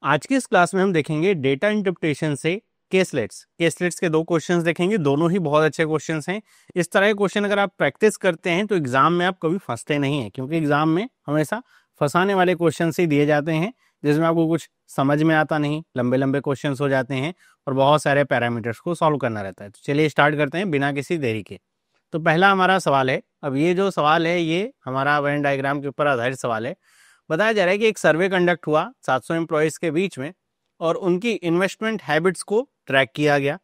आज की इस क्लास में हम देखेंगे डेटा इंटरप्रिटेशन से केसलेट्स के दो क्वेश्चंस देखेंगे। दोनों ही बहुत अच्छे क्वेश्चंस हैं। इस तरह के क्वेश्चन अगर आप प्रैक्टिस करते हैं तो एग्जाम में आप कभी फंसते नहीं हैं, क्योंकि एग्जाम में हमेशा फंसाने वाले क्वेश्चन ही दिए जाते हैं जिसमें आपको कुछ समझ में आता नहीं, लंबे लंबे क्वेश्चंस हो जाते हैं और बहुत सारे पैरामीटर्स को सॉल्व करना रहता है। तो चलिए स्टार्ट करते हैं बिना किसी देरी के। तो पहला हमारा सवाल है, अब ये जो सवाल है ये हमारा वेन डायग्राम के ऊपर आधारित सवाल है। बताया जा रहा है कि एक सर्वे कंडक्ट हुआ 700 एम्प्लॉयज़ के बीच में और उनकी इन्वेस्टमेंट हैबिट्स को ट्रैक किया गया।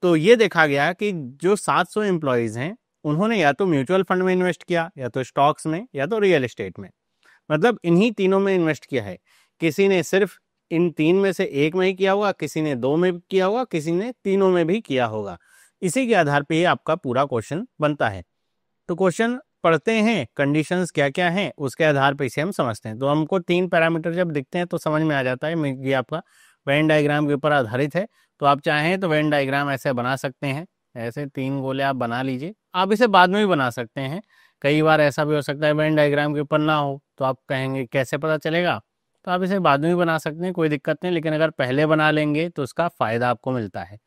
तो ये देखा गया कि जो 700 एम्प्लॉयज़ हैं उन्होंने या तो म्यूचुअल फंड में इन्वेस्ट किया, या तो स्टॉक्स में, या तो रियल एस्टेट में, मतलब इन्हीं तीनों में इन्वेस्ट किया है। किसी ने सिर्फ इन तीन में से एक में ही किया होगा, किसी ने दो में किया होगा, किसी ने तीनों में भी किया होगा। इसी के आधार पर ये आपका पूरा क्वेश्चन बनता है। तो क्वेश्चन पढ़ते हैं, कंडीशंस क्या क्या हैं उसके आधार पर इसे हम समझते हैं। तो हमको तीन पैरामीटर जब दिखते हैं तो समझ में आ जाता है ये आपका वेन डायग्राम के ऊपर आधारित है। तो आप चाहें तो वेन डायग्राम ऐसे बना सकते हैं, ऐसे तीन गोले आप बना लीजिए। आप इसे बाद में भी बना सकते हैं। कई बार ऐसा भी हो सकता है वेन डायग्राम के ऊपर ना हो तो आप कहेंगे कैसे पता चलेगा, तो आप इसे बाद में भी बना सकते हैं, कोई दिक्कत नहीं। लेकिन अगर पहले बना लेंगे तो उसका फ़ायदा आपको मिलता है।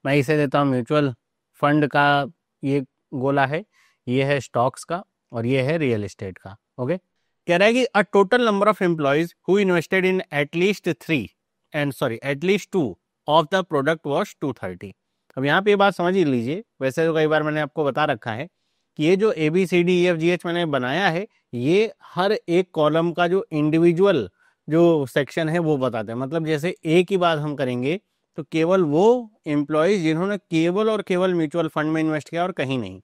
मैं इसे देता हूँ म्यूचुअल फंड का ये गोला है, ये है स्टॉक्स का और ये है रियल एस्टेट का। ओके, कह रहा है कि a total number of employees who invested in at least two of the product was 230। अब यहाँ पे ये बात समझ ही लीजिए, वैसे तो कई बार मैंने आपको बता रखा है कि ये जो ABCDEFGH मैंने बनाया है ये हर एक कॉलम का जो इंडिविजुअल जो सेक्शन है वो बताते हैं। मतलब जैसे ए की बात हम करेंगे तो केवल वो एम्प्लॉयज जिन्होंने केवल और केवल म्यूचुअल फंड में इन्वेस्ट किया और कहीं नहीं।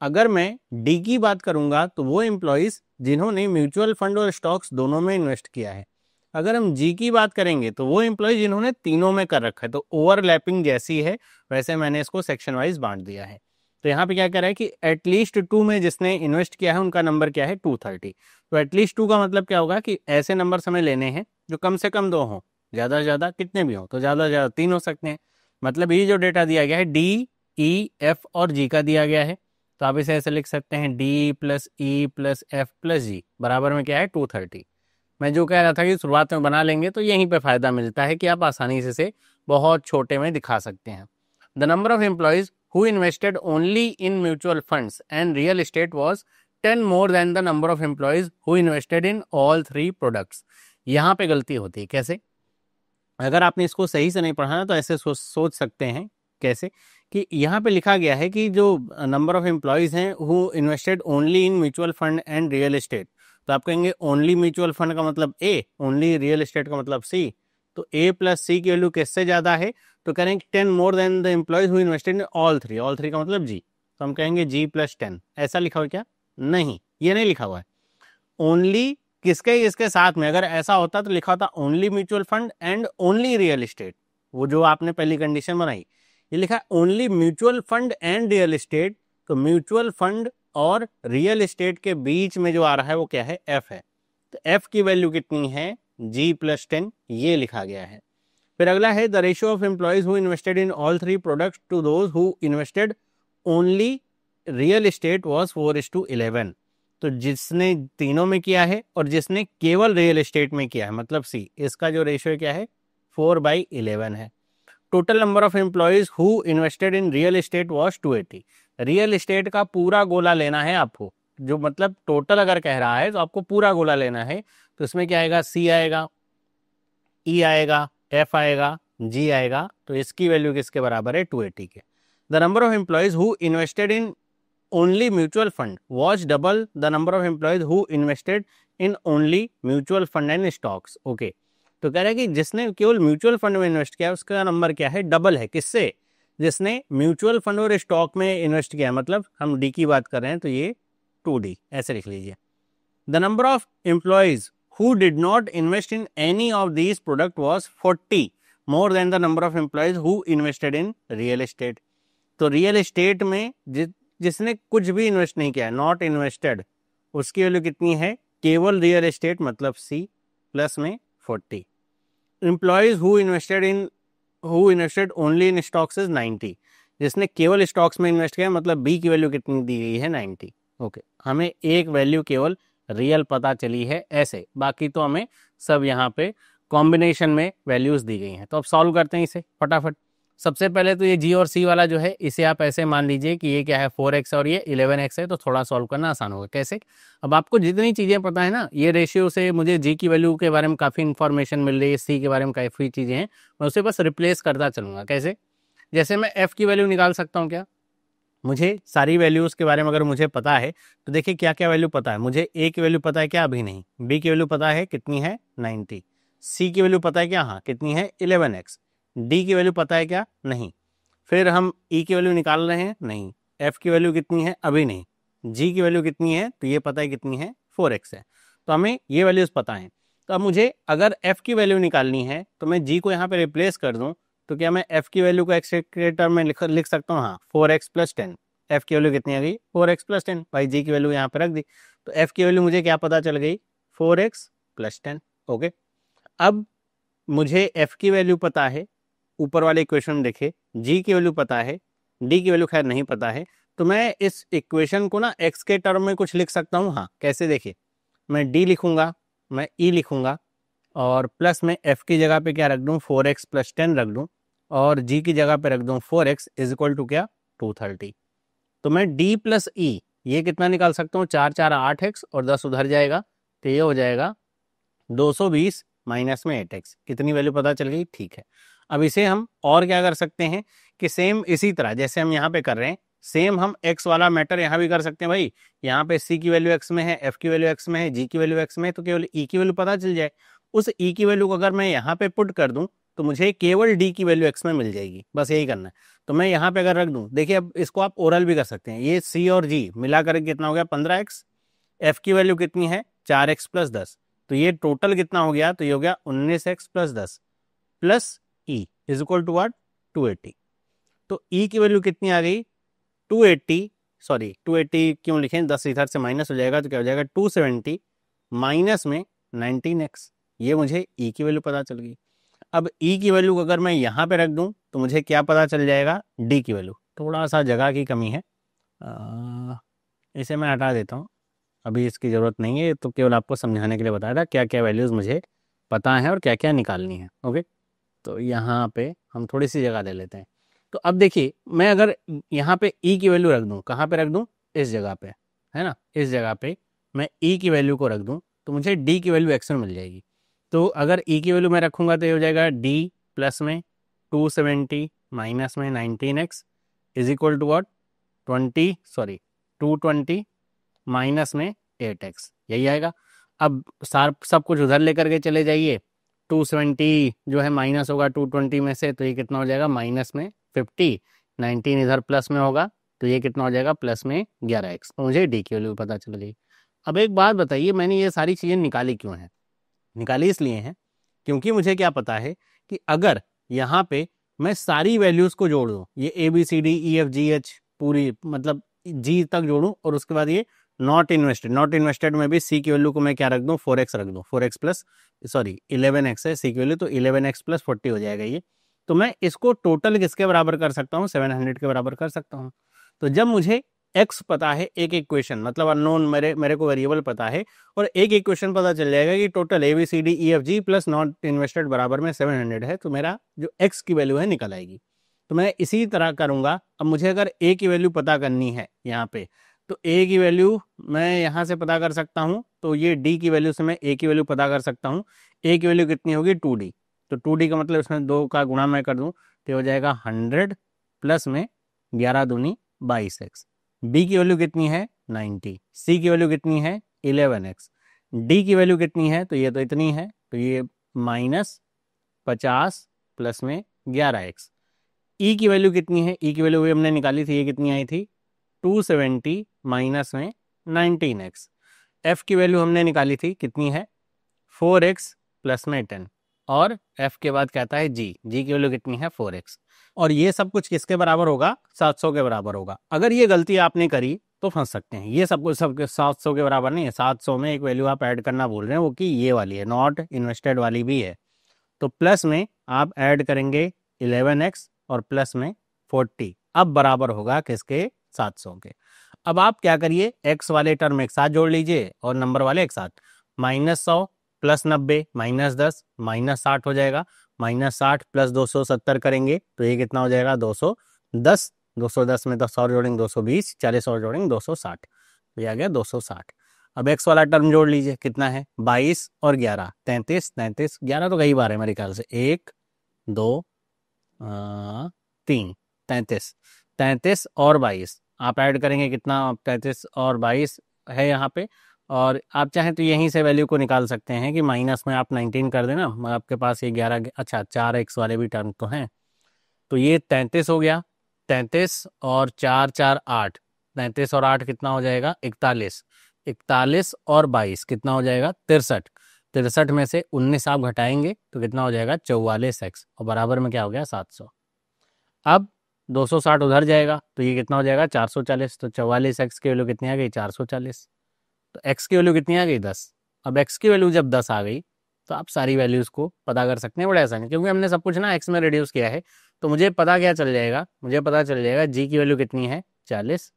अगर मैं डी की बात करूंगा तो वो एम्प्लॉयज जिन्होंने म्यूचुअल फंड और स्टॉक्स दोनों में इन्वेस्ट किया है। अगर हम जी की बात करेंगे तो वो एम्प्लॉयज जिन्होंने तीनों में कर रखा है। तो ओवरलैपिंग जैसी है वैसे मैंने इसको सेक्शन वाइज बांट दिया है। तो यहाँ पे क्या कह रहा है कि एटलीस्ट 2 में जिसने इन्वेस्ट किया है उनका नंबर क्या है 230। तो एटलीस्ट 2 का मतलब क्या होगा कि ऐसे नंबर हमें लेने हैं जो कम से कम 2 हों, ज़्यादा से ज़्यादा कितने भी हों, तो ज़्यादा से ज़्यादा 3 हो सकते हैं। मतलब ये जो डेटा दिया गया है D, E, F और G का दिया गया है, तो आप इसे ऐसे लिख सकते हैं D+E+F+G बराबर में क्या है 230। मैं जो कह रहा था कि शुरुआत में बना लेंगे तो यहीं पे फ़ायदा मिलता है कि आप आसानी से बहुत छोटे में दिखा सकते हैं। The number of employees who invested only in mutual funds and real estate was 10 more than the number of employees who invested in all 3 products. यहाँ पे गलती होती है। कैसे? अगर आपने इसको सही से नहीं पढ़ा ना तो ऐसे सोच सकते हैं कैसे कि यहाँ पे लिखा गया है कि जो नंबर ऑफ एम्प्लॉयज़ हैं who invested only in mutual fund and real estate, तो आप कहेंगे ओनली म्यूचुअल फंड का मतलब ए, ओनली रियल एस्टेट का मतलब सी। तो ए प्लस सी की वैल्यू किससे ज़्यादा है? तो करेंगे 10 more than the employees who invested in all three का मतलब जी। तो हम कहेंगे G+10। ऐसा लिखा हुआ क्या? नहीं, ये नहीं लिखा हुआ है। ओनली किसके साथ में, अगर ऐसा होता तो लिखा होता only mutual fund and only real estate, वो जो आपने पहली कंडीशन बनाई। ये लिखा है only mutual fund and real estate. तो म्यूचुअल फंड और रियल एस्टेट के बीच में जो आ रहा है वो क्या है? F है। तो F की वैल्यू कितनी है? G+10, ये लिखा गया है। फिर अगला है the ratio of employees who invested in all 3 products to those who invested only real estate was 4:11। तो जिसने तीनों में किया है और जिसने केवल रियल एस्टेट में किया है मतलब सी, इसका जो रेशियो क्या है 4/11 है। Total number of employees who invested in real estate was 280। Real estate का पूरा गोला लेना है आपको, जो मतलब टोटल अगर कह रहा है तो आपको पूरा गोला लेना है। तो इसमें क्या आएगा? सी आएगा, ई आएगा, एफ आएगा, जी आएगा। तो इसकी वैल्यू किसके बराबर है? 280 के। The number of employees who invested in only mutual fund was double the number of employees who invested in only mutual fund and stocks। Okay, तो कह रहा है कि जिसने केवल म्यूचुअल फंड में इन्वेस्ट किया उसका नंबर क्या है? डबल है। किससे? जिसने म्यूचुअल फंड और स्टॉक में इन्वेस्ट किया। मतलब हम डी की बात कर रहे हैं तो ये 2D ऐसे लिख लीजिए। The number of employees who did not invest in any of these product was 40 more than the number of employees who invested in real estate. तो रियल एस्टेट में जिसने कुछ भी इन्वेस्ट नहीं किया, नॉट इन्वेस्टेड, उसकी वैल्यू कितनी है? केवल रियल एस्टेट मतलब सी प्लस में 40। Employees who invested only in stocks is 90। जिसने केवल स्टॉक्स में इन्वेस्ट किया मतलब बी की वैल्यू कितनी दी गई है? 90। ओके, हमें एक वैल्यू केवल रियल पता चली है ऐसे, बाकी तो हमें सब यहाँ पे कॉम्बिनेशन में वैल्यूज़ दी गई हैं। तो अब सॉल्व करते हैं इसे फटाफट। सबसे पहले तो ये जी और सी वाला जो है इसे आप ऐसे मान लीजिए कि ये क्या है 4x और ये 11x है, तो थोड़ा सॉल्व करना आसान होगा। कैसे? अब आपको जितनी चीज़ें पता है ना, ये रेशियो से मुझे जी की वैल्यू के बारे में काफ़ी इन्फॉर्मेशन मिल रही है, सी के बारे में काफ़ी चीज़ें हैं, मैं उसे बस रिप्लेस करता चलूँगा। कैसे? जैसे मैं एफ़ की वैल्यू निकाल सकता हूँ क्या? मुझे सारी वैल्यूज़ के बारे में अगर मुझे पता है तो देखिए क्या क्या वैल्यू पता है। मुझे ए की वैल्यू पता है क्या? अभी नहीं। बी की वैल्यू पता है कितनी है? 90। सी की वैल्यू पता है क्या? हाँ, कितनी है? 11x। डी की वैल्यू पता है क्या? नहीं। फिर हम ई की वैल्यू निकाल रहे हैं? नहीं। एफ की वैल्यू कितनी है? अभी नहीं। जी की वैल्यू कितनी है? तो ये पता है कितनी है? 4x है। तो हमें ये वैल्यूज़ पता है। तो अब मुझे अगर एफ की वैल्यू निकालनी है तो मैं जी को यहाँ पे रिप्लेस कर दूँ, तो क्या मैं एफ की वैल्यू को एक्स के टर्म में लिख सकता हूँ? हाँ, 4x + 10। एफ की वैल्यू कितनी आ गई? 4x + 10। भाई जी की वैल्यू यहाँ पे रख दी, तो एफ की वैल्यू मुझे क्या पता चल गई? 4x + 10। ओके, अब मुझे एफ की वैल्यू पता है, ऊपर वाले इक्वेशन में देखिए, जी की वैल्यू पता है, डी की वैल्यू खैर नहीं पता है, तो मैं इस इक्वेशन को ना एक्स के टर्म में कुछ लिख सकता हूँ। हाँ, कैसे? देखिए, मैं डी लिखूंगा, मैं ई लिखूंगा, और प्लस में एफ की जगह पे क्या रख दूं? 4x + 10 रख दूं, और जी की जगह पे रख दूं 4x = क्या? 230। तो मैं डी प्लस ई ये कितना निकाल सकता हूँ? 4 4 8x और 10 उधर जाएगा, तो ये हो जाएगा 220 माइनस में 8x। कितनी वैल्यू पता चल गई? ठीक है। अब इसे हम और क्या कर सकते हैं कि सेम इसी तरह जैसे हम यहाँ पे कर रहे हैं, सेम हम x वाला मैटर यहाँ भी कर सकते हैं। भाई यहाँ पे c की वैल्यू x में है, f की वैल्यू x में है, g की वैल्यू x में है, तो केवल e की वैल्यू पता चल जाए। उस e की वैल्यू को अगर मैं यहाँ पे पुट कर दूं तो मुझे केवल d की वैल्यू x में मिल जाएगी। बस यही करना है। तो मैं यहाँ पे अगर रख दूं, देखिए अब इसको आप ओरल भी कर सकते हैं। ये c और g मिला करके कितना हो गया? 15x। f की वैल्यू कितनी है? 4x + 10। तो ये टोटल कितना हो गया? तो ये हो गया 19x + 10 प्लस ई = व्हाट? 280। तो ई की वैल्यू कितनी आ गई? 280। सॉरी 280 क्यों लिखें? 10 इधर से माइनस हो जाएगा, तो क्या हो जाएगा? 270 माइनस में 19x। ये मुझे ई की वैल्यू पता चल गई। अब ई की वैल्यू अगर मैं यहाँ पे रख दूं तो मुझे क्या पता चल जाएगा? डी की वैल्यू। थोड़ा सा जगह की कमी है, इसे मैं हटा देता हूँ, अभी इसकी ज़रूरत नहीं है, तो केवल आपको समझाने के लिए बताया था क्या क्या वैल्यूज़ मुझे पता है और क्या क्या निकालनी है। ओके, तो यहाँ पे हम थोड़ी सी जगह ले लेते हैं। तो अब देखिए, मैं अगर यहाँ पे ई की वैल्यू रख दूँ, कहाँ पे रख दूँ? इस जगह पे, है ना, इस जगह पे मैं ई की वैल्यू को रख दूँ तो मुझे डी की वैल्यू एक्स में मिल जाएगी। तो अगर ई की वैल्यू मैं रखूँगा तो ये हो जाएगा डी प्लस में 270 माइनस में 19x = व्हाट? 220 माइनस में 8x, यही आएगा। अब सब कुछ उधर लेकर के चले जाइए, 270 जो है माइनस होगा 220 में से, तो ये कितना हो जाएगा? माइनस में 50। 19 इधर प्लस में होगा, तो ये कितना हो जाएगा? प्लस में 11x। तो मुझे डी की वैल्यू पता चल गई। अब एक बात बताइए, मैंने ये सारी चीज़ें निकाली क्यों हैं? निकाली इसलिए हैं क्योंकि मुझे क्या पता है कि अगर यहाँ पे मैं सारी वैल्यूज़ को जोड़ दूँ, ये ABCDEFGH पूरी मतलब जी तक जोड़ूँ, और उसके बाद ये नॉट इन्वेस्टेड में भी सी की वैल्यू को मैं क्या रख दूँ? 4x रख दूँ। 4x प्लस 11x है सी की वैल्यू, तो 11x + 40 हो जाएगा ये। तो मैं इसको टोटल किसके बराबर कर सकता हूँ? 700 के बराबर कर सकता हूँ। तो जब मुझे x पता है, एक इक्वेशन मतलब अननोन मेरे को वेरिएबल पता है, और एक इक्वेशन पता चल जाएगा कि total ABCDEFG plus not invested बराबर में 700 है, तो मेरा जो x की वैल्यू है निकल आएगी। तो मैं इसी तरह करूँगा। अब मुझे अगर a की वैल्यू पता करनी है यहाँ पे, तो a की वैल्यू मैं यहाँ से पता कर सकता हूँ, तो ये d की वैल्यू से मैं a की वैल्यू पता कर सकता हूँ। a की वैल्यू कितनी होगी? 2d। तो 2d का मतलब इसमें 2 का गुणा मैं कर दूँ तो हो जाएगा 100 प्लस में 11 दूनी 22x। b की वैल्यू कितनी है? 90। c की वैल्यू कितनी है? 11x। d की वैल्यू कितनी है? तो ये तो इतनी है, तो ये -50 प्लस में 11x। ई की वैल्यू कितनी है? ई की वैल्यू भी हमने निकाली थी, ये कितनी आई थी? 270 माइनस में 19x। एफ की वैल्यू हमने निकाली थी, कितनी है? 4x प्लस में 10। और एफ के बाद कहता है जी की वैल्यू कितनी है? 4x। और ये सब कुछ किसके बराबर होगा? 700 के बराबर होगा। अगर ये गलती आपने करी तो फंस सकते हैं। ये सब कुछ 700 के बराबर नहीं है, 700 में एक वैल्यू आप ऐड करना बोल रहे हैं, वो कि ये वाली है, नॉट इन्वेस्टेड वाली भी है। तो प्लस में आप ऐड करेंगे 11x और प्लस में 40, अब बराबर होगा किसके? 700 के। अब आप क्या करिए, x वाले टर्म एक साथ जोड़ लीजिए और नंबर वाले एक साथ। -100 प्लस 90 माइनस 10 माइनस 60 हो जाएगा, माइनस 60 प्लस 270 करेंगे तो ये कितना हो जाएगा 210, 210 में 10 और जोड़ेंगे 220, 40 और जोड़ेंगे 260, तो ये आ गया 260। अब x वाला टर्म जोड़ लीजिए, कितना है 22 और 11 33, 33 11 तो कई बार है मेरे ख्याल से, 1 2 3 33, 33 और 22 आप ऐड करेंगे कितना, 33 और 22 है यहाँ पे, और आप चाहें तो यहीं से वैल्यू को निकाल सकते हैं कि माइनस में आप 19 कर देना, आपके पास ये 11, अच्छा 4x वाले भी टर्म तो हैं, तो ये 33 हो गया, 33 और 4 4 8, 33 और 8 कितना हो जाएगा 41, 41 और 22 कितना हो जाएगा 63, 63 में से 19 आप घटाएंगे तो कितना हो जाएगा 44x, और बराबर में क्या हो गया 700। अब 260 उधर जाएगा तो ये कितना हो जाएगा 440, तो 44x की वैल्यू कितनी आ गई 440, तो x की वैल्यू कितनी आ गई 10। अब x की वैल्यू जब 10 आ गई तो आप सारी वैल्यूज़ को पता कर सकते हैं बड़े आसानी, क्योंकि हमने सब कुछ ना x में रिड्यूस किया है, तो मुझे पता क्या चल जाएगा, मुझे पता चल जाएगा g की वैल्यू कितनी है 40,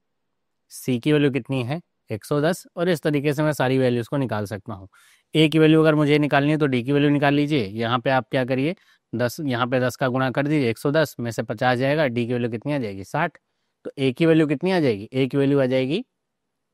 c की वैल्यू कितनी है 110, और इस तरीके से मैं सारी वैल्यूज़ को निकाल सकता हूँ। a की वैल्यू अगर मुझे निकालनी है तो d की वैल्यू निकाल लीजिए, यहाँ पे आप क्या करिए 10, यहाँ पे 10 का गुणा कर दीजिए, 110 में से 50 जाएगा, d की वैल्यू कितनी आ जाएगी 60, तो a की वैल्यू कितनी आ जाएगी, a की वैल्यू आ जाएगी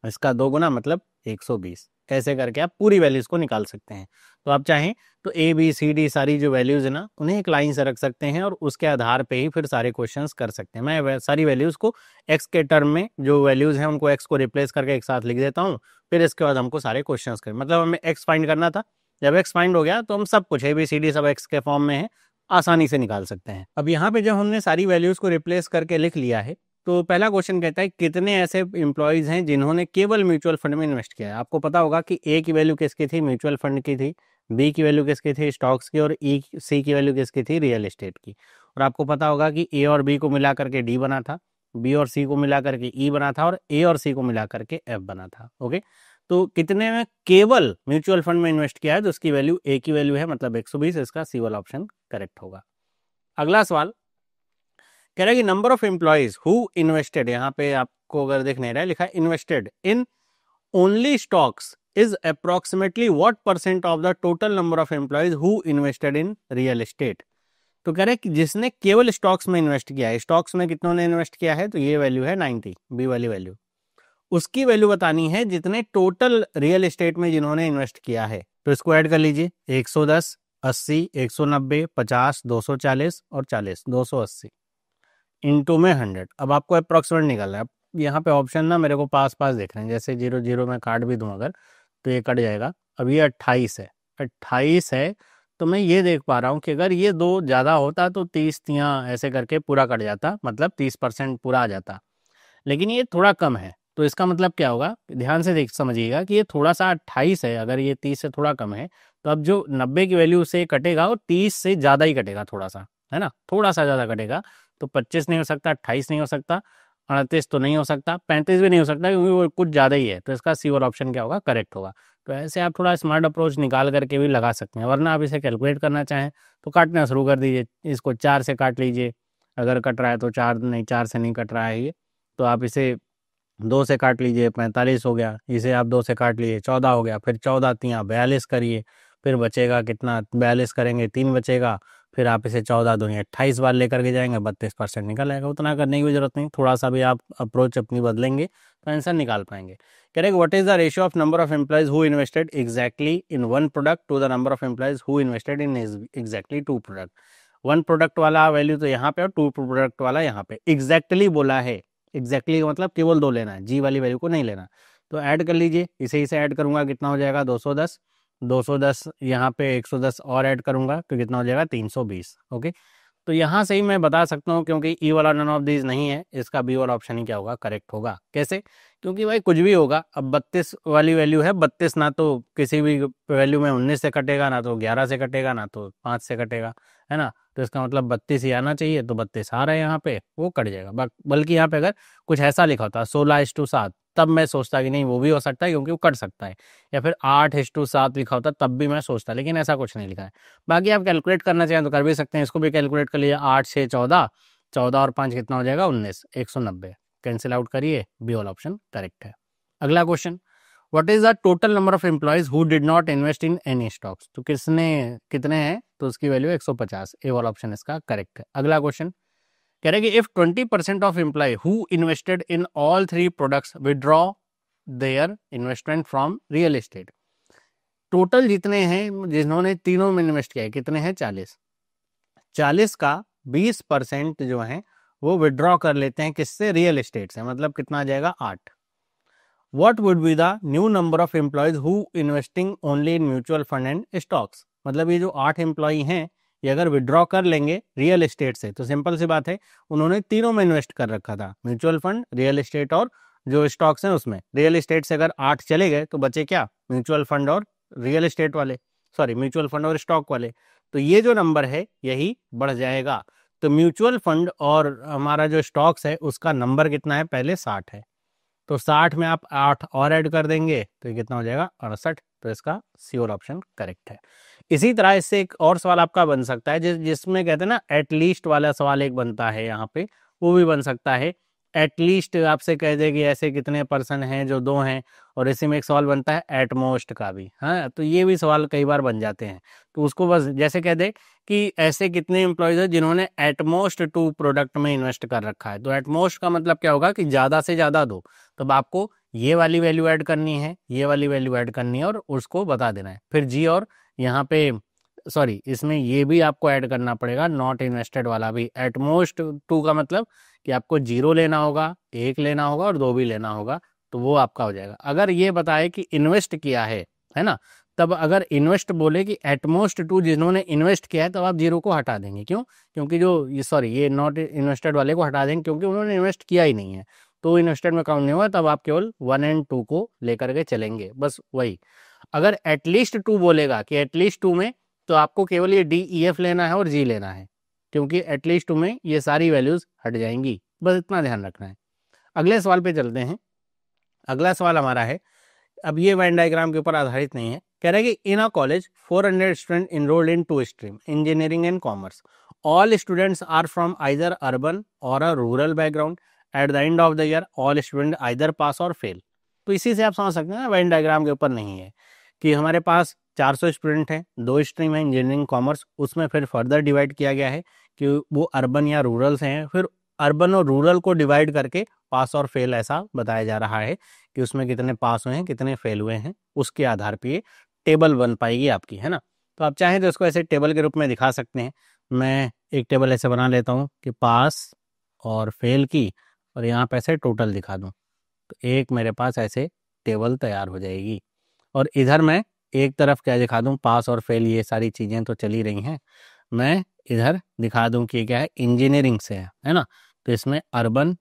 इसका 2 गुना मतलब 120। ऐसे करके आप पूरी वैल्यूज़ को निकाल सकते हैं। तो आप चाहें तो ए बी सी डी सारी जो वैल्यूज़ है ना उन्हें एक लाइन से रख सकते हैं और उसके आधार पे ही फिर सारे क्वेश्चंस कर सकते हैं। मैं सारी वैल्यूज़ को एक्स के टर्म में जो वैल्यूज़ हैं उनको एक्स को रिप्लेस करके एक साथ लिख देता हूँ, फिर इसके बाद हमको सारे क्वेश्चंस करें, मतलब हमें एक्स फाइंड करना था, जब एक्स फाइंड हो गया तो हम सब कुछ ए बी सी डी सब एक्स के फॉर्म में है, आसानी से निकाल सकते हैं। अब यहाँ पे जब हमने सारी वैल्यूज़ को रिप्लेस करके लिख लिया है तो पहला क्वेश्चन कहता है कितने ऐसे एम्प्लॉयज़ हैं जिन्होंने केवल म्यूचुअल फंड में इन्वेस्ट किया है। आपको पता होगा कि ए की वैल्यू किसकी थी म्यूचुअल फंड की थी, बी की वैल्यू किसकी थी स्टॉक्स की, और ई सी की वैल्यू किसकी थी रियल एस्टेट की। और आपको पता होगा कि ए और बी को मिला करके डी बना था, बी और सी को मिला करके ई बना था, और ए और सी को मिला करके एफ बना था। ओके, तो कितने में केवल म्यूचुअल फंड में इन्वेस्ट किया है तो उसकी वैल्यू ए की वैल्यू है मतलब 120, इसका सी वाला ऑप्शन करेक्ट होगा। अगला सवाल कह रहा है कि number of employees who invested, यहाँ पे आपको अगर देख नहीं रहा है लिखा है invested in only stocks is approximately what percent of the total number of employees who invested in real estate. तो कह रहे हैं कि जिसने केवल स्टॉक्स में इन्वेस्ट किया है, स्टॉक्स में कितनों ने इन्वेस्ट किया है, तो ये वैल्यू है 90, बी वाली वैल्यू। उसकी वैल्यू बतानी है जितने टोटल रियल एस्टेट में जिन्होंने इन्वेस्ट किया है, तो इसको ऐड कर लीजिए 110, 80, 190, 50, 240 और 40, 280 इंटू में 100। अब आपको अप्रॉक्सीमेट निकालना है। अब यहाँ पे ऑप्शन ना मेरे को पास पास दिख रहे हैं, जैसे 0 0 में काट भी दूं अगर तो ये कट जाएगा। अब ये 28 है, 28 है, तो मैं ये देख पा रहा हूँ कि अगर ये दो ज़्यादा होता तो 30 तियाँ ऐसे करके पूरा कट जाता, मतलब 30% पूरा आ जाता, लेकिन ये थोड़ा कम है, तो इसका मतलब क्या होगा, ध्यान से देख समझिएगा कि ये थोड़ा सा 28 है, अगर ये 30 से थोड़ा कम है तो अब जो 90 की वैल्यू से कटेगा वो 30 से ज़्यादा ही कटेगा, थोड़ा सा है ना, थोड़ा सा ज़्यादा कटेगा। तो 25 नहीं हो सकता, 28 नहीं हो सकता, 38 तो नहीं हो सकता, 35 भी नहीं हो सकता, क्योंकि वो कुछ ज़्यादा ही है, तो इसका सी वाला ऑप्शन क्या होगा करेक्ट होगा। तो ऐसे आप थोड़ा स्मार्ट अप्रोच निकाल करके भी लगा सकते हैं, वरना आप इसे कैलकुलेट करना चाहें तो काटना शुरू कर दीजिए, इसको 4 से काट लीजिए, अगर कट रहा है तो 4 नहीं, 4 से नहीं कट रहा है ये, तो आप इसे 2 से काट लीजिए 45 हो गया, इसे आप 2 से काट लीजिए 14 हो गया, फिर 14 तियाँ 42 करिए, फिर बचेगा कितना, 42 करेंगे 3 बचेगा, फिर आप इसे 14 दूनी 28 बार लेकर के जाएंगे 32% निकल आएगा। उतना करने की भी जरूरत नहीं, थोड़ा सा भी आप अप्रोच अपनी बदलेंगे तो आंसर निकाल पाएंगे। कह रहे what is the ratio of number of employees who invested exactly in one product to the number of employees who invested in exactly 2 product. 1 product वाला वैल्यू तो यहाँ पे और 2 प्रोडक्ट वाला यहाँ पे, एग्जैक्टली बोला है, एग्जैक्टली का मतलब केवल 2 लेना है, जी वाली वैल्यू को नहीं लेना। तो ऐड कर लीजिए, इसे ऐड करूंगा कितना हो जाएगा 210, 210 यहाँ पे 110 और ऐड करूंगा तो कितना हो जाएगा 320। ओके, तो यहाँ से ही मैं बता सकता हूँ, क्योंकि ई वाला नन ऑफ दीज नहीं है, इसका बी वाला ऑप्शन ही क्या होगा करेक्ट होगा। कैसे, क्योंकि भाई कुछ भी होगा, अब 32 वाली वैल्यू है, 32 ना तो किसी भी वैल्यू में 19 से कटेगा, ना तो 11 से कटेगा, ना तो 5 से कटेगा, है ना, तो इसका मतलब 32 ही आना चाहिए, तो 32 आ रहा है यहाँ पे, वो कट जाएगा। बल्कि यहाँ पे अगर कुछ ऐसा लिखा होता 16:7 तब मैं सोचता कि नहीं वो भी हो सकता है क्योंकि वो कट सकता है, या फिर 8:7 लिखा होता तब भी मैं सोचता, लेकिन ऐसा कुछ नहीं लिखा है। बाकी आप कैलकुलेट करना चाहें तो कर भी सकते हैं, इसको भी कैलकुलेट कर लीजिए, 8 6 14, 14 और 5 कितना हो जाएगा 19, 190 कैंसिल आउट करिए, बी वाला ऑप्शन करेक्ट है। अगला question, what is the total number of employees who did not invest in any stocks, तो कितने हैं, तो उसकी वैल्यू 150, ए वाला ऑप्शन इसका करेक्ट है। अगला क्वेश्चन कह रहे हैं कि if 20% of employee who invested in all 3 products withdraw their investment from real estate, total जितने हैं जिन्होंने तीनों में इन्वेस्ट किया है कितने हैं, 40 का 20% जो है वो विड्रॉ कर लेते हैं किससे, रियल एस्टेट से, मतलब कितना आ जाएगा 8। What would be the new number of employees who investing only in mutual fund and stocks, मतलब ये जो 8 एम्प्लॉय हैं ये अगर विड्रॉ कर लेंगे रियल एस्टेट से, तो सिंपल सी बात है उन्होंने तीनों में इन्वेस्ट कर रखा था, म्यूचुअल फंड, रियल एस्टेट और जो स्टॉक्स हैं उसमें। रियल एस्टेट से अगर 8 चले गए तो बचे क्या, म्यूचुअल फंड और रियल एस्टेट वाले, सॉरी म्यूचुअल फंड और स्टॉक वाले, तो ये जो नंबर है यही बढ़ जाएगा। तो म्यूचुअल फंड और हमारा जो स्टॉक्स है उसका नंबर कितना है, पहले 60 है, तो 60 में आप 8 और ऐड कर देंगे तो ये कितना हो जाएगा, 68, तो इसका सी और ऑप्शन करेक्ट है। इसी तरह इससे एक और सवाल आपका बन सकता है जिसमें कहते हैं ना एटलीस्ट वाला सवाल एक बनता है यहाँ पे, वो भी बन सकता है। एटलीस्ट आपसे कह दे कि ऐसे कितने पर्सन हैं जो 2 हैं, और इसी में एक सवाल बनता है एटमोस्ट का भी, हाँ, तो ये भी सवाल कई बार बन जाते हैं। तो उसको बस जैसे कह दे कि ऐसे कितने एम्प्लॉयज हैं जिन्होंने एटमोस्ट 2 प्रोडक्ट में इन्वेस्ट कर रखा है, तो एटमोस्ट का मतलब क्या होगा कि ज़्यादा से ज़्यादा 2, तब आपको ये वाली वैल्यू ऐड करनी है, ये वाली वैल्यू ऐड करनी है और उसको बता देना है। फिर जी और यहाँ पे सॉरी इसमें ये भी आपको ऐड करना पड़ेगा, नॉट इन्वेस्टेड वाला भी। एटमोस्ट 2 का मतलब कि आपको 0 लेना होगा, 1 लेना होगा और 2 भी लेना होगा, तो वो आपका हो जाएगा। अगर ये बताए कि इन्वेस्ट किया है ना, तब अगर इन्वेस्ट बोले कि एटमोस्ट 2 जिन्होंने इन्वेस्ट किया है, तब आप 0 को हटा देंगे, क्यों, क्योंकि जो ये सॉरी ये नॉट इन्वेस्टेड वाले को हटा देंगे क्योंकि उन्होंने इन्वेस्ट किया ही नहीं है, तो इन्वेस्टेड में काउंट नहीं होगा, तब आप केवल 1 और 2 को लेकर के चलेंगे, बस वही। अगर एटलीस्ट 2 बोलेगा कि एटलीस्ट 2 में, तो आपको केवल ये DEF लेना है और G लेना है, क्योंकि एटलीस्ट 2 में ये सारी वैल्यूज हट जाएंगी, बस इतना ध्यान रखना है। अगले सवाल पे चलते हैं। अगला सवाल हमारा है, अब ये वेन डायग्राम के ऊपर आधारित नहीं है, कह रहा है कि in a college 400 student enrolled in 2 stream, engineering and commerce, all students are from either urban or a rural background, at the end of the year all student either pass or fail. तो इसी से आप समझ सकते हैं ना, Venn diagram के ऊपर नहीं है, कि हमारे पास 400 स्टूडेंट हैं, 2 स्ट्रीम है इंजीनियरिंग कॉमर्स, उसमें फिर फर्दर डिवाइड किया गया है कि वो अर्बन या रूरल से हैं, फिर अर्बन और रूरल को डिवाइड करके पास और फेल ऐसा बताया जा रहा है कि उसमें कितने पास हुए हैं कितने फेल हुए हैं, उसके आधार पर ये टेबल बन पाएगी आपकी, है ना। तो आप चाहें तो इसको ऐसे टेबल के रूप में दिखा सकते हैं। मैं एक टेबल ऐसे बना लेता हूँ कि पास और फेल की, और यहाँ पे ऐसे टोटल दिखा दूँ, तो एक मेरे पास ऐसे टेबल तैयार हो जाएगी। और इधर मैं एक तरफ क्या दिखा दूं, पास और फेल ये सारी चीज़ें तो चली रही हैं, मैं इधर दिखा दूं कि क्या है, इंजीनियरिंग से है ना, तो इसमें अर्बन,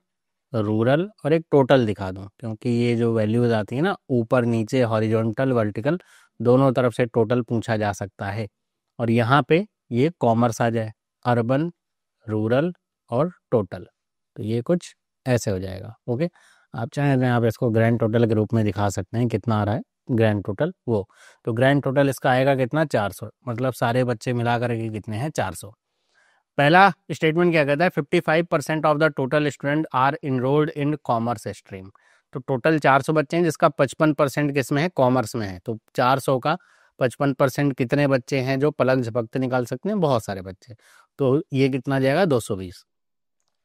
रूरल और एक टोटल दिखा दूं, क्योंकि ये जो वैल्यूज आती है ना ऊपर नीचे हॉरिजॉन्टल वर्टिकल दोनों तरफ से टोटल पूछा जा सकता है। और यहाँ पे ये कॉमर्स आ जाए, अर्बन, रूरल और टोटल, तो ये कुछ ऐसे हो जाएगा। ओके, आप चाहें तो आप इसको ग्रैंड टोटल के रूप में दिखा सकते हैं, कितना आ रहा है ग्रैंड टोटल वो, तो ग्रैंड टोटल इसका आएगा कितना, 400, मतलब सारे बच्चे मिला करके कितने हैं, 400। पहला स्टेटमेंट क्या कहता है, 55% of the total student are enrolled in commerce stream, तो टोटल 400 बच्चे हैं जिसका 55% किस में है, कॉमर्स में है, तो 400 का 55% कितने बच्चे हैं जो पलक झपकते निकाल सकते हैं, बहुत सारे बच्चे, तो ये कितना जाएगा 220,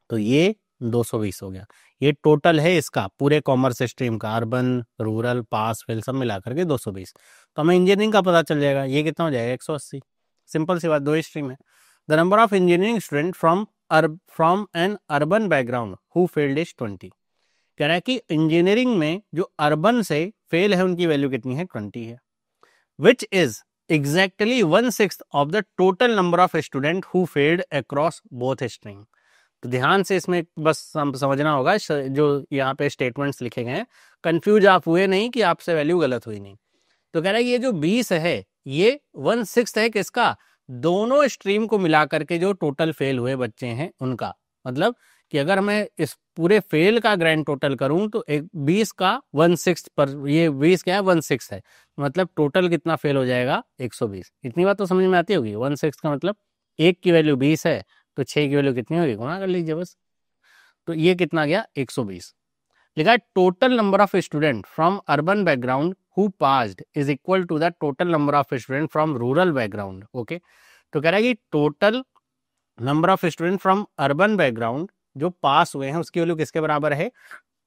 तो ये 220 हो गया। ये टोटल है इसका पूरे कॉमर्स स्ट्रीम का, अर्बन, रूरल, पास फेल सब मिला करके 220। तो हमें इंजीनियरिंग का पता चल जाएगा, ये कितना हो जाएगा 180। सिंपल सी बात, 2 स्ट्रीम है। The number of engineering student from N urban background who failed is 20। कह रहा है कि इंजीनियरिंग में जो अर्बन से फेल है उनकी वैल्यू कितनी है, 20 है, which is exactly 1/6 of the total number of student who failed across both stream. तो ध्यान से इसमें बस समझना होगा, जो यहाँ पे स्टेटमेंट्स लिखे गए हैं, कंफ्यूज आप हुए नहीं कि आपसे वैल्यू गलत हुई नहीं। तो कह रहा है ये जो 20 है ये 1/6 है किसका, दोनों स्ट्रीम को मिला करके जो टोटल फेल हुए बच्चे हैं उनका, मतलब कि अगर मैं इस पूरे फेल का ग्रैंड टोटल करूं तो 20 का 1/6 पर, ये 20 क्या है 1/6 है, मतलब टोटल कितना फेल हो जाएगा 120। इतनी बात तो समझ में आती होगी, 1/6 का मतलब 1 की वैल्यू 20 है तो 6 की वैल्यू कितनी होगी, गुणा कर लीजिए बस, तो ये कितना गया 120। लिखा है total number of student from urban background who passed is equal to the total number of student from rural background. Okay, तो कह रहा है कि total number of student from urban background जो पास हुए हैं उसकी वैल्यू किसके बराबर है,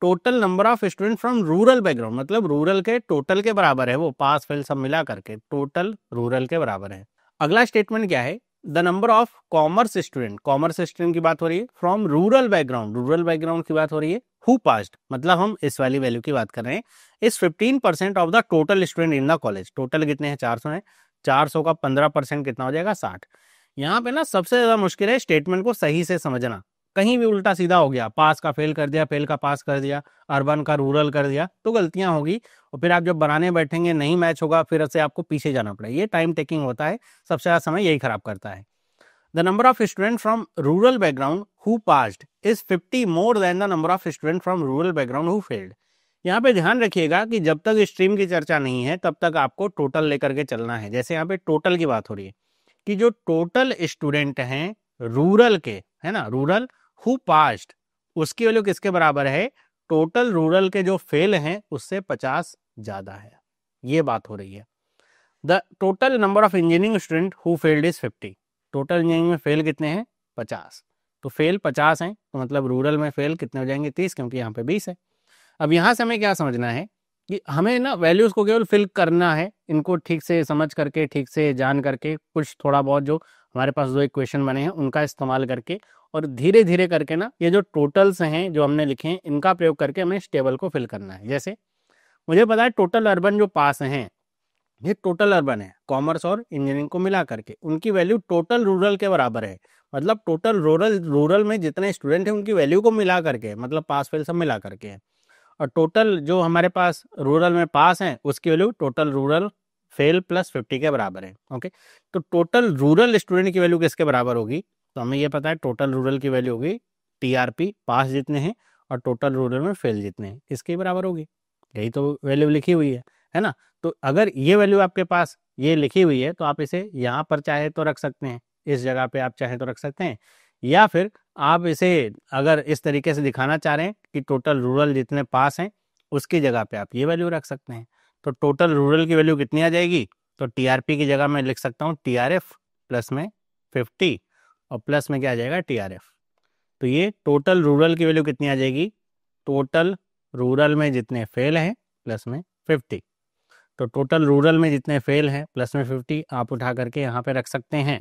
total number of student from rural background, मतलब रूरल के टोटल के बराबर है, वो पास फेल सब मिला करके टोटल रूरल के बराबर है। अगला स्टेटमेंट क्या है, the number of commerce student की बात हो रही है, फ्रॉम रूरल बैकग्राउंड की बात हो रही है, हु पास्ड मतलब हम इस वाली वैल्यू की बात कर रहे हैं, इस 15% of the total student in the college. Total कितने हैं, 400 है, 400 का 15% कितना हो जाएगा, 60। यहाँ पे ना सबसे ज्यादा मुश्किल है स्टेटमेंट को सही से समझना, कहीं भी उल्टा सीधा हो गया, पास का फेल कर दिया, फेल का पास कर दिया, अर्बन का रूरल कर दिया, तो गलतियां होगी और फिर आप जब बनाने बैठेंगे नहीं मैच होगा, फिर से आपको पीछे जाना पड़ेगा, ये टाइम टेकिंग होता है, सबसे ज्यादा समय यही खराब करता है। The number of student from rural background who passed is 50 more than the number of student from rural background who failed. यहाँ पे ध्यान रखिएगा कि जब तक स्ट्रीम की चर्चा नहीं है तब तक आपको टोटल लेकर के चलना है। जैसे यहाँ पे टोटल की बात हो रही है कि जो टोटल स्टूडेंट हैं रूरल के, है ना, रूरल हु पास्ड, उसकी वैल्यू किसके बराबर है, टोटल रूरल के जो फेल हैं उससे 50 ज्यादा है, ये बात हो रही है। The total number of engineering student who failed is 50, total engineering में फेल कितने हैं, 50, तो फेल 50 हैं, तो मतलब रूरल में फेल कितने हो जाएंगे, 30, क्योंकि यहाँ पे 20 है। अब यहाँ से हमें क्या समझना है कि हमें ना वैल्यूज को केवल फिल करना है, इनको ठीक से समझ करके, ठीक से जान करके, कुछ थोड़ा बहुत जो हमारे पास जो इक्वेशन बने हैं उनका इस्तेमाल करके, और धीरे धीरे करके ना ये जो टोटल्स हैं जो हमने लिखे हैं इनका प्रयोग करके हमें इस टेबल को फिल करना है। जैसे मुझे पता है टोटल अर्बन जो पास हैं, ये टोटल अर्बन है, कॉमर्स और इंजीनियरिंग को मिला करके उनकी वैल्यू टोटल रूरल के बराबर है, मतलब टोटल रूरल में जितने स्टूडेंट हैं उनकी वैल्यू को मिला करके, मतलब पास फेल सब मिला करके है। और टोटल जो हमारे पास रूरल में पास हैं उसकी value total rural fail plus 50 के बराबर है। ओके, तो टोटल रूरल स्टूडेंट की वैल्यू किसके बराबर होगी, तो हमें ये पता है टोटल रूरल की वैल्यू होगी टीआरपी, पास जितने हैं और टोटल रूरल में फेल जितने हैं, इसके बराबर होगी, यही तो वैल्यू लिखी हुई है ना। तो अगर ये वैल्यू आपके पास ये लिखी हुई है तो आप इसे यहाँ पर चाहे तो रख सकते हैं, इस जगह पे आप चाहे तो रख सकते हैं, या फिर आप इसे अगर इस तरीके से दिखाना चाह रहे हैं कि टोटल रूरल जितने पास हैं उसकी जगह पे आप ये वैल्यू रख सकते हैं। तो टोटल रूरल की वैल्यू कितनी आ जाएगी, तो टीआरपी की जगह मैं लिख सकता हूँ टीआरएफ प्लस में 50 और प्लस में क्या आ जाएगा टीआरएफ। तो ये टोटल रूरल की वैल्यू कितनी आ जाएगी, टोटल रूरल में जितने फेल हैं प्लस में 50, तो टोटल रूरल में जितने फेल हैं प्लस में 50 आप उठा करके यहाँ पे रख सकते हैं।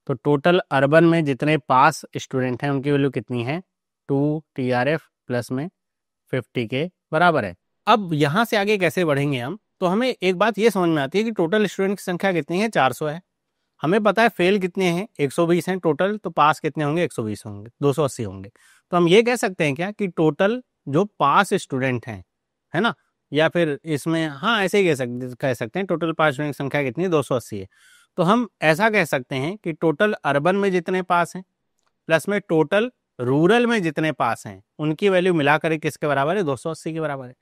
तो टोटल अर्बन में जितने पास स्टूडेंट हैं उनकी वैल्यू कितनी है, 2 टीआरएफ प्लस में 50 के बराबर है। अब यहाँ से आगे कैसे बढ़ेंगे हम, तो हमें एक बात ये समझ में आती है कि टोटल स्टूडेंट की संख्या कितनी है, 400 है, हमें पता है फेल कितने हैं 120 हैं टोटल, तो पास कितने होंगे 120 होंगे, 280 होंगे। तो हम ये कह सकते हैं क्या कि टोटल जो पास स्टूडेंट हैं, है ना, या फिर इसमें हाँ ऐसे ही कह सकते हैं टोटल पास स्टूडेंट की संख्या कितनी है, 280 है। तो हम ऐसा कह सकते हैं कि टोटल अर्बन में जितने पास हैं प्लस में टोटल रूरल में जितने पास हैं उनकी वैल्यू मिलाकर किसके बराबर है, 280 के बराबर है।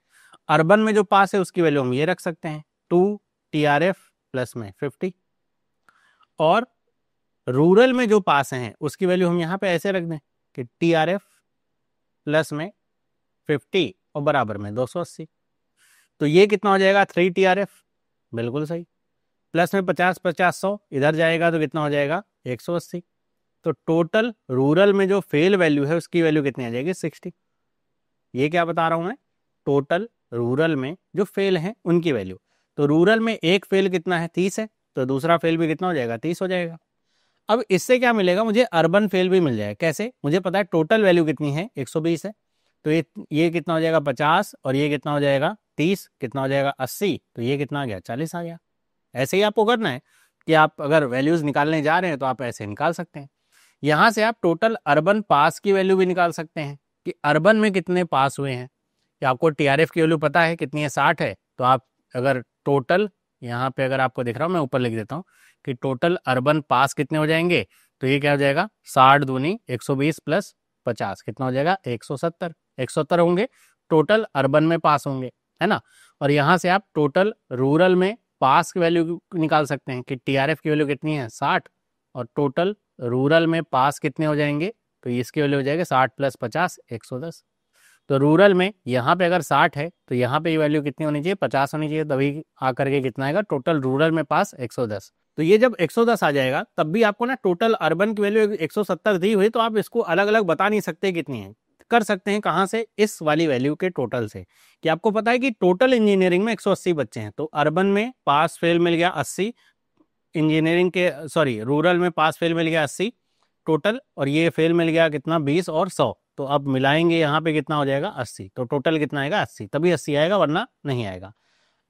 अर्बन में जो पास है उसकी वैल्यू हम ये रख सकते हैं 2 टीआरएफ प्लस में 50, और रूरल में जो पास हैं उसकी वैल्यू हम यहाँ पे ऐसे रख दें कि टीआरएफ प्लस में 50 और बराबर में 280, तो ये कितना हो जाएगा 3 टीआरएफ, बिल्कुल सही, प्लस में 50 50 100 इधर जाएगा तो कितना हो जाएगा 180। तो टोटल रूरल में जो फेल वैल्यू है उसकी वैल्यू कितनी आ जाएगी 60। ये क्या बता रहा हूं मैं, टोटल रूरल में जो फेल हैं उनकी वैल्यू, तो रूरल में एक फेल कितना है 30 है, तो दूसरा फेल भी कितना हो जाएगा 30 हो जाएगा। अब इससे क्या मिलेगा, मुझे अर्बन फेल भी मिल जाएगा, कैसे, मुझे पता है टोटल वैल्यू कितनी है 120 है, तो ये कितना हो जाएगा 50 और ये कितना हो जाएगा 30, कितना हो जाएगा 80, तो ये कितना आ गया 40 आ गया। ऐसे ही आपको करना है कि आप अगर वैल्यूज निकालने जा रहे हैं तो आप ऐसे निकाल सकते हैं। यहाँ से आप टोटल अर्बन पास की वैल्यू भी निकाल सकते हैं कि अर्बन में कितने पास हुए हैं, कि आपको टीआरएफ की वैल्यू पता है कितनी है 60 है, तो आप अगर टोटल यहाँ पे अगर आपको दिख रहा हूँ मैं ऊपर लिख देता हूँ कि टोटल अर्बन पास कितने हो जाएंगे, तो ये क्या हो जाएगा 60 दूनी 120 प्लस 50 कितना हो जाएगा 170, 170 होंगे टोटल अर्बन में पास होंगे, है ना। और यहाँ से आप टोटल रूरल में पास की वैल्यू निकाल सकते हैं कि टीआरएफ की वैल्यू कितनी है 60 और टोटल रूरल में पास कितने हो जाएंगे, तो इसकी वैल्यू हो जाएगी 60 प्लस 50 110। तो रूरल में यहाँ पे अगर 60 है तो यहाँ पे ये वैल्यू कितनी होनी चाहिए, 50 होनी चाहिए, तभी आकर के कितना आएगा टोटल रूरल में पास 110। तो ये जब 110 आ जाएगा तब भी आपको ना टोटल अर्बन की वैल्यू 170 दी हुई, तो आप इसको अलग अलग बता नहीं सकते कितनी है, कर सकते हैं कहाँ से, इस वाली वैल्यू के टोटल से, कि आपको पता है कि टोटल इंजीनियरिंग में 180 बच्चे हैं, तो अर्बन में पास फेल मिल गया 80, इंजीनियरिंग के सॉरी रूरल में पास फेल मिल गया 80 टोटल, और ये फेल मिल गया कितना 20 और 100, तो अब मिलाएंगे यहाँ पे कितना हो जाएगा 80, तो टोटल कितना आएगा 80, तभी 80 आएगा वरना नहीं आएगा।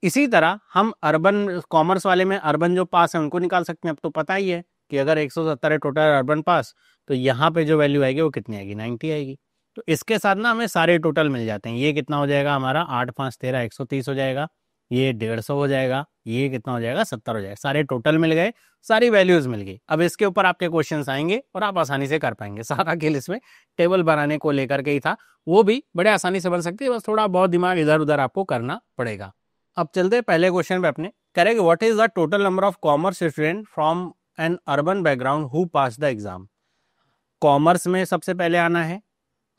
इसी तरह हम अर्बन कॉमर्स वाले में अर्बन जो पास है उनको निकाल सकते हैं। अब तो पता ही है कि अगर 170 है टोटल अर्बन पास, तो यहाँ पे जो वैल्यू आएगी वो कितनी आएगी 90 आएगी। तो इसके साथ ना हमें सारे टोटल मिल जाते हैं। ये कितना हो जाएगा हमारा 8 5 13 130 हो जाएगा, ये 150 हो जाएगा, ये कितना हो जाएगा 70 हो जाएगा। सारे टोटल मिल गए, सारी वैल्यूज मिल गई। अब इसके ऊपर आपके क्वेश्चंस आएंगे और आप आसानी से कर पाएंगे। सारा खेल इसमें टेबल बनाने को लेकर के ही था, वो भी बड़े आसानी से बन सकती है, बस थोड़ा बहुत दिमाग इधर उधर आपको करना पड़ेगा। अब चलते हैं पहले क्वेश्चन पे अपने। Correct, what is the total number of commerce student from N urban background who pass the exam. Commerce में सबसे पहले आना है,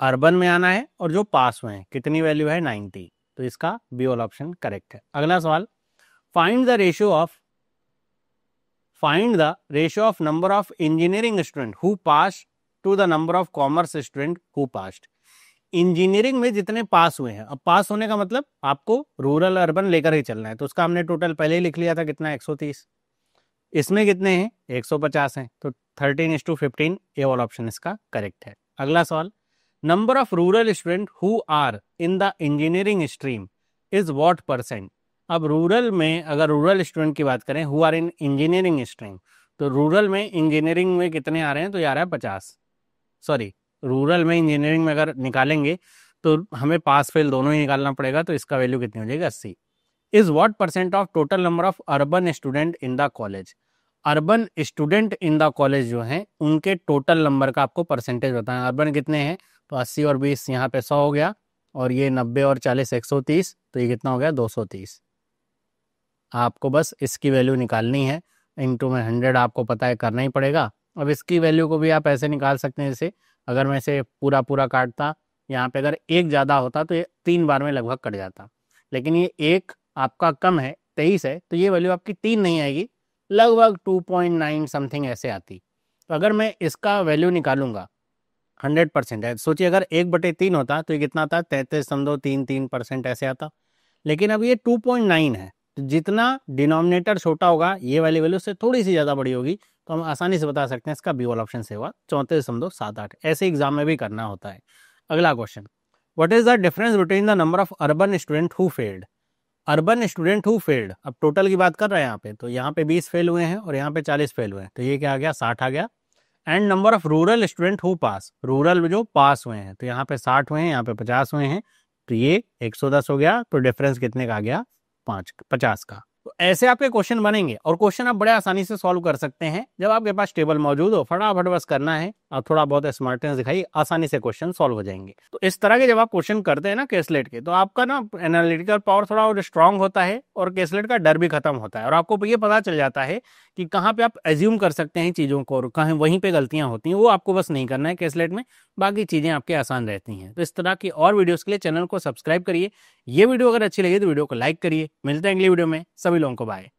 अर्बन में आना है, और जो पास हुए हैं कितनी वैल्यू है 90, तो इसका बी वाला ऑप्शन करेक्ट है। अगला सवाल, find the ratio of number of engineering student who pass to the number of commerce student who passed. Engineering में जितने पास हुए हैं, अब पास होने का मतलब आपको रूरल अर्बन लेकर ही चलना है, तो उसका हमने टोटल पहले ही लिख लिया था कितना 130, इसमें कितने हैं 150 हैं, तो 13:15 ये वाला ऑप्शन इसका करेक्ट है। अगला सवाल, number of rural student who are in the engineering stream is what percent. अब रूरल में अगर रूरल स्टूडेंट की बात करें who are in engineering stream, तो रूरल में इंजीनियरिंग में कितने आ रहे हैं, तो ये आ रहा है 50, सॉरी रूरल में इंजीनियरिंग में अगर निकालेंगे तो हमें पास फेल दोनों ही निकालना पड़ेगा, तो इसका वैल्यू कितनी हो जाएगी 80। Is what percent of total number of urban student in the college. Urban student in the college जो हैं उनके टोटल नंबर का आपको परसेंटेज बताना। अर्बन कितने हैं, तो 80 और 20 यहाँ पे 100 हो गया, और ये 90 और 40 130, तो ये कितना हो गया 230। आपको बस इसकी वैल्यू निकालनी है, इंटू में 100 आपको पता है करना ही पड़ेगा। अब इसकी वैल्यू को भी आप ऐसे निकाल सकते हैं, जैसे अगर मैं इसे पूरा पूरा काटता, यहाँ पे अगर एक ज़्यादा होता तो ये 3 बार में लगभग कट जाता, लेकिन ये एक आपका कम है 23 है, तो ये वैल्यू आपकी 3 नहीं आएगी, लगभग 2.9 समथिंग ऐसे आती। तो अगर मैं इसका वैल्यू निकालूंगा 100% है, सोचिए अगर 1/3 होता तो ये कितना आता 33.33% ऐसे आता, लेकिन अब ये 2.9 है, तो जितना डिनोमिनेटर छोटा होगा ये वाली वैल्यू से थोड़ी सी ज़्यादा बड़ी होगी, तो हम आसानी से बता सकते हैं इसका बी वाला ऑप्शन से हुआ 34.78। ऐसे एग्जाम में भी करना होता है। अगला question, what is the difference between the number of urban student who failed. Urban student who failed, अब टोटल की बात कर रहे हैं यहाँ पे, तो यहाँ पे 20 फेल हुए हैं और यहाँ पे 40 फेल हुए हैं, तो ये क्या आ गया 60 आ गया। And number of rural student who pass, rural जो पास हुए हैं, तो यहाँ पे 60 हुए हैं, यहाँ पे 50 हुए हैं, तो ये 110 हो गया, तो डिफरेंस कितने का आ गया 50 का। तो ऐसे आपके क्वेश्चन बनेंगे, और क्वेश्चन आप बड़े आसानी से सॉल्व कर सकते हैं जब आपके पास टेबल मौजूद हो। फटाफट बस करना है और थोड़ा बहुत स्मार्टनेस दिखाई, आसानी से क्वेश्चन सॉल्व हो जाएंगे। तो इस तरह के जब आप क्वेश्चन करते हैं ना केसलेट के, तो आपका ना एनालिटिकल पावर थोड़ा और स्ट्रांग होता है, और केसलेट का डर भी खत्म होता है, और आपको ये पता चल जाता है कि कहाँ पे आप एज्यूम कर सकते हैं चीज़ों को, और कहाँ वहीं पे गलतियां होती हैं, वो आपको बस नहीं करना है केसलेट में, बाकी चीज़ें आपके आसान रहती हैं। तो इस तरह की और वीडियोस के लिए चैनल को सब्सक्राइब करिए। ये वीडियो अगर अच्छी लगी तो वीडियो को लाइक करिए। मिलते हैं अगली वीडियो में, सभी लोगों को बाय।